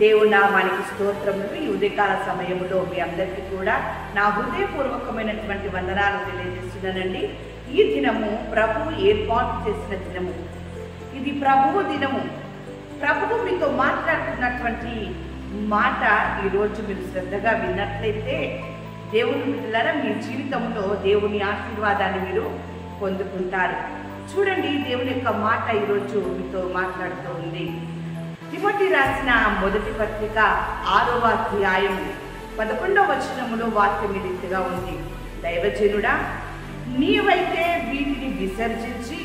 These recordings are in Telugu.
దేవుని నామానికి స్తోత్రములు. ఈ ఉదయకాల సమయంలో మీ అందరికీ కూడా నా హృదయపూర్వకమైనటువంటి వందనాలు తెలియజేస్తున్నానండి. ఈ దినము ప్రభువు ఏర్పాటు చేసిన దినము. ఇది ప్రభువు దినము. ప్రభువు మీతో మాట్లాడుతున్నటువంటి మాట ఈరోజు మీరు శ్రద్ధగా విన్నట్లయితే దేవుని బిడ్డలారా మీ జీవితంలో దేవుని ఆశీర్వాదాన్ని మీరు పొందుకుంటారు. చూడండి, దేవుని యొక్క మాట ఈరోజు మీతో మాట్లాడుతూ ఉంది. తిమోతి రాసిన మొదటి పత్రిక 6వ అధ్యాయం 11వ వచనములో వాక్యం ఈ రీతిగా ఉంది. దైవజనుడా, నీవైతే వీటిని విసర్జించి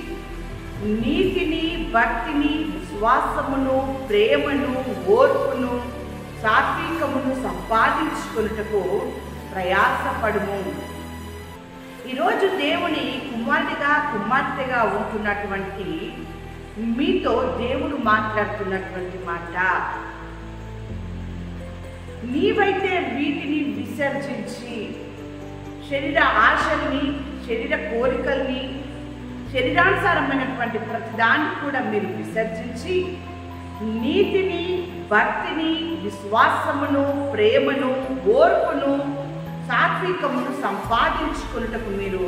నీతిని, భక్తిని, విశ్వాసమును, ప్రేమను, ఓర్పును, సాత్వికమును సంపాదించుకొనుటకు ప్రయాసపడుము. ఈరోజు దేవుని కుమారుడిగా కుమార్తెగా ఉంటున్నటువంటి మీతో దేవుడు మాట్లాడుతున్నటువంటి మాట, నీవైతే వీటిని విసర్జించి శరీర ఆశల్ని, శరీర కోరికల్ని, శరీరానుసారమైనటువంటి ప్రతిదాన్ని కూడా మీరు విసర్జించి నీతిని, భక్తిని, విశ్వాసమును, ప్రేమను, ఓర్పును, సాత్వికమును సంపాదించుకున్నటకు మీరు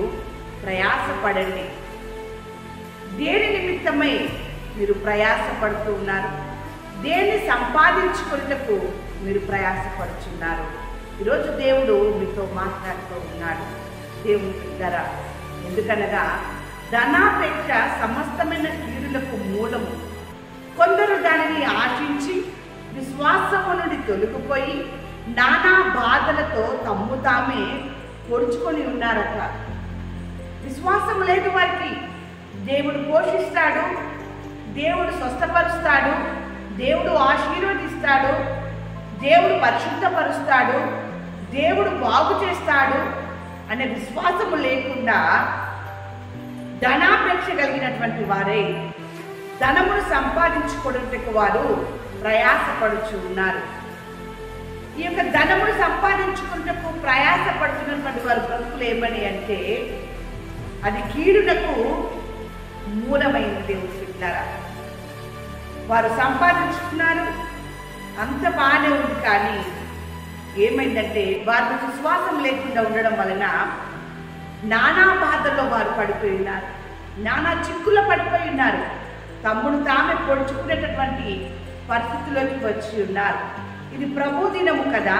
ప్రయాసపడండి. దేని నిమిత్తమై మీరు ప్రయాసపడుతూ ఉన్నారు? దేన్ని సంపాదించుకున్నటకు మీరు ప్రయాసపడుచున్నారు? ఈరోజు దేవుడు మీతో మాట్లాడుతూ ఉన్నాడు. దేవుని బిడ్డలారా, ఎందుకనగా ధనాపేక్ష సమస్తమైన కీడులకు మూలము. కొందరు దానిని ఆశించి విశ్వాసము నుండి తొలగిపోయి నానా బాధలతో తమ్ము తామే పొడుచుకొని ఉన్నారట. విశ్వాసం లేదు వారికి. దేవుడు పోషిస్తాడు, దేవుడు స్వస్థపరుస్తాడు, దేవుడు ఆశీర్వదిస్తాడు, దేవుడు పరిశుద్ధపరుస్తాడు, దేవుడు బాగు చేస్తాడు అనే విశ్వాసము లేకుండా ధనాపేక్ష కలిగినటువంటి వారే ధనమును సంపాదించుకోవడానికి వారు ప్రయాసపడుచు ఉన్నారు. ఈ యొక్క ధనమును సంపాదించుకున్నకు ప్రయాసపడుతున్నటువంటి వారి బ్రతుకులు ఏమని అంటే అది కీడునకు మూలమైంది. దేవుని బిడ్డలారా, వారు సంపాదించుకున్నారు, అంత బాగానే ఉంది. కానీ ఏమైందంటే వారికి విశ్వాసం లేకుండా ఉండడం వలన నానా బాధల్లో వారు పడిపోయి ఉన్నారు, నానా చిక్కుల్లో పడిపోయి ఉన్నారు, తమ్ముడు తామే పొడుచుకునేటటువంటి పరిస్థితుల్లోకి వచ్చి ఉన్నారు. ఇది ప్రభు దినము కదా.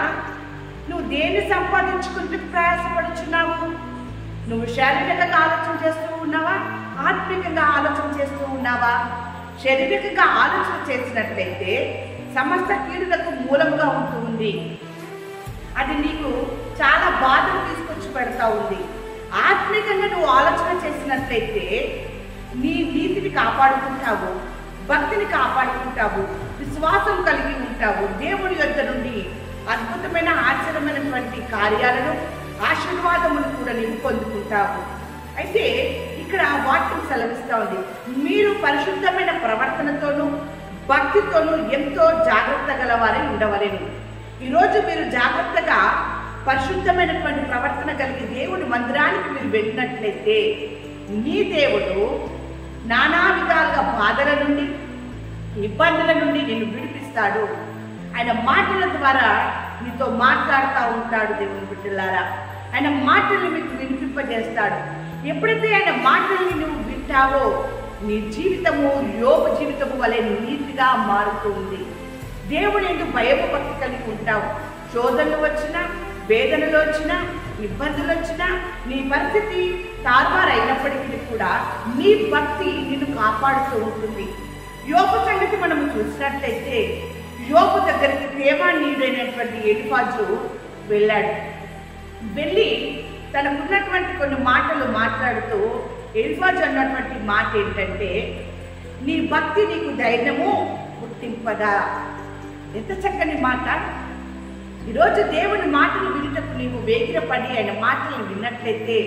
నువ్వు దేన్ని సంపాదించుకుంటూ ప్రయాసపడుచున్నావు? నువ్వు శారీరకంగా ఆలోచన చేస్తూ ఉన్నావా? ఆత్మికంగా ఆలోచన చేస్తూ ఉన్నావా? శారీరకంగా ఆలోచన చేసినట్లయితే సమస్త కీడులకు మూలంగా ఉంటూ ఉంది. అది నీకు చాలా బాధలు తీసుకొచ్చి పెడతా ఉంది. ఆత్మికంగా నువ్వు ఆలోచన చేసినట్లయితే నీ నీతిని కాపాడుకుంటావు, భక్తిని కాపాడుకుంటావు, విశ్వాసం కలిగి ఉంటావు. దేవుడి యొద్ద నుండి అద్భుతమైన ఆశ్చర్యమైనటువంటి కార్యాలను, ఆశీర్వాదములు కూడా నీవు పొందుకుంటావు. అయితే ఇక్కడ వాక్యం సెలవిస్తూ ఉంది, మీరు పరిశుద్ధమైన ప్రవర్తనతోనూ భక్తితోనూ ఎంతో జాగ్రత్త గలవారై ఉండవలెను. ఈరోజు మీరు జాగ్రత్తగా పరిశుద్ధమైనటువంటి ప్రవర్తన కలిగి దేవుడి మందిరానికి మీరు వెళ్ళినట్లయితే నీ దేవుడు నానా విధాలుగా బాధల నుండి, ఇబ్బందుల నుండి నిన్ను విడిపిస్తాడు. ఆయన మాటల ద్వారా నీతో మాట్లాడుతూ ఉంటాడు. దేవుని బిడ్డలారా, ఆయన మాటల్ని మీకు వినిపింపజేస్తాడు. ఎప్పుడైతే ఆయన మాటల్ని నువ్వు వింటావో నీ జీవితము యోగ జీవితము వలె నీతిగా మారుతూ ఉంది. దేవుడు ఎందుకు భయభక్తి కలిగి ఉంటావు. శోధనలు వచ్చినా, వేదనలు వచ్చినా, ఇబ్బందులు వచ్చినా, నీ పరిస్థితి తారుమారు అయినప్పటికీ కూడా నీ భక్తి నిన్ను కాపాడుతూ ఉంటుంది. యోబు సంగతి మనము చూసినట్లయితే యోబు దగ్గరికి తేమానీయుడైనటువంటి ఎలీఫజు వెళ్ళాడు. వెళ్ళి తనకున్నటువంటి కొన్ని మాటలు మాట్లాడుతూ ఎలీఫజు అన్నటువంటి మాట ఏంటంటే, నీ భక్తి నీకు ధైర్యము పుట్టింపదా. ఎంత చక్కని మాట. ఈరోజు దేవుని మాటలు వినుటకు నీవు వేగిరపడి ఆయన మాటలు విన్నట్లయితే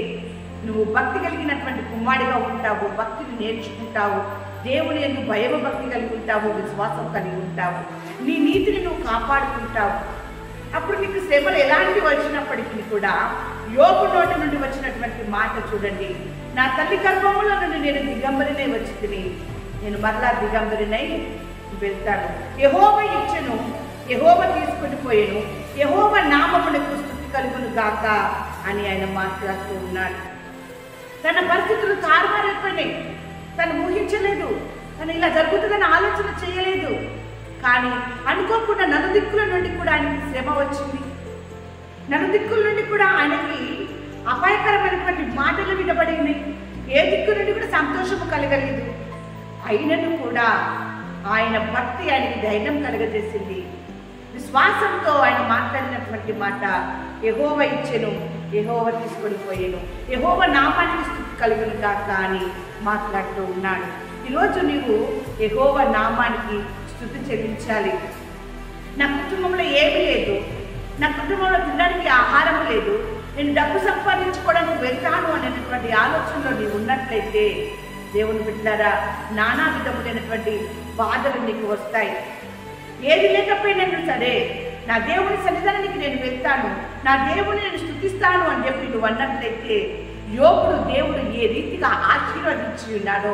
నువ్వు భక్తి కలిగినటువంటి కుమారుడిగా ఉంటావు, భక్తిని నేర్చుకుంటావు, దేవుని యందు భయభక్తి కలిగి ఉంటావు, విశ్వాసం కలిగి ఉంటావు, నీ నీతిని నువ్వు కాపాడుకుంటావు. అప్పుడు నీకు శ్రమలు ఎలాంటివి వచ్చినప్పటికీ కూడా యోబు నోటి నుండి వచ్చినటువంటి మాట చూడండి, నా తల్లి గర్భములో నుండి నేను దిగంబరినై వచ్చి తిని నేను మరలా దిగంబరినై వెళ్తాను. యెహోవా ఇచ్చెను, యెహోవా తీసుకొని పోయెను, యెహోవా నామమునకు స్తుతి కలుగును గాక అని ఆయన మాట్లాడుతూ ఉన్నాడు. తన పరిస్థితులు తారుమారైపోయినాయి. తను ఊహించలేదు, తను ఇలా జరుగుతుందని ఆలోచన చేయలేదు. కానీ అనుకోకుండా నలుదిక్కుల నుండి కూడా ఆయనకి శ్రమ వచ్చింది. నలుదిక్కుల నుండి కూడా ఆయనకి అపాయకరమైనటువంటి మాటలు వినబడినాయి. ఏ దిక్కు నుండి కూడా సంతోషము కలగలేదు. అయినను కూడా ఆయన భక్తి ఆయనకి ధైర్యం కలగజేసింది. విశ్వాసంతో ఆయన మాట్లాడినటువంటి మాట, యెహోవా ఇచ్చెను, యెహోవా తీసుకొని పోయెను, యెహోవా నామానికి స్తుతి కలుగును గాక అని మాట్లాడుతూ ఉన్నాడు. ఈరోజు నీవు యెహోవా నామానికి స్తుతి చెల్లించాలి. నా కుటుంబంలో ఏమీ లేదు, నా కుటుంబంలో తినడానికి ఆహారం లేదు, నేను డబ్బు సంపాదించుకోవడానికి వెళ్తాను అనేటువంటి ఆలోచనలో నీవు ఉన్నట్లయితే దేవుని బిడ్డలారా, నానా విధములైనటువంటి బాధలు నీకు వస్తాయి. ఏది లేకపోయినా సరే నా దేవుని సన్నిధానానికి నేను వెళ్తాను, నా దేవుని నేను స్తుతిస్తాను అని చెప్పి నువ్వు అన్నట్లయితే యోబుడు దేవుడు ఏ రీతిగా ఆశీర్వదించి ఉన్నాడో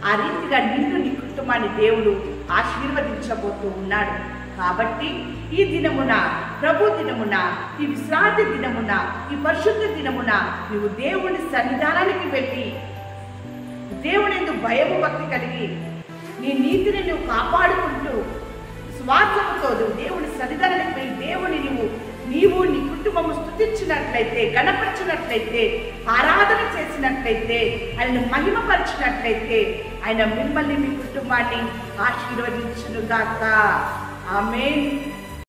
ఆ రీతిగా నిన్ను నీ కుటుంబాన్ని దేవుడు ఆశీర్వదించబోతూ ఉన్నాడు. కాబట్టి ఈ దినమున, ప్రభు దినమున, ఈ విశ్రాంతి దినమున, ఈ పరిశుద్ధ దినమున నువ్వు దేవుని సన్నిధానానికి వెళ్ళి దేవుని యందు భయము భక్తి కలిగి నీ నీతిని నువ్వు కాపాడుకుంటూ స్వార్థముతో దేవుని సన్నిధానానికి వెళ్ళి దేవుని నీవు నీ కుటుంబము స్తుతించినట్లయితే, గణపరిచినట్లయితే, ఆరాధన చేసినట్లయితే, ఆయనను మహిమపరిచినట్లయితే ఆయన మిమ్మల్ని మీ కుటుంబాన్ని ఆశీర్వదించును గాక. ఆమేన్.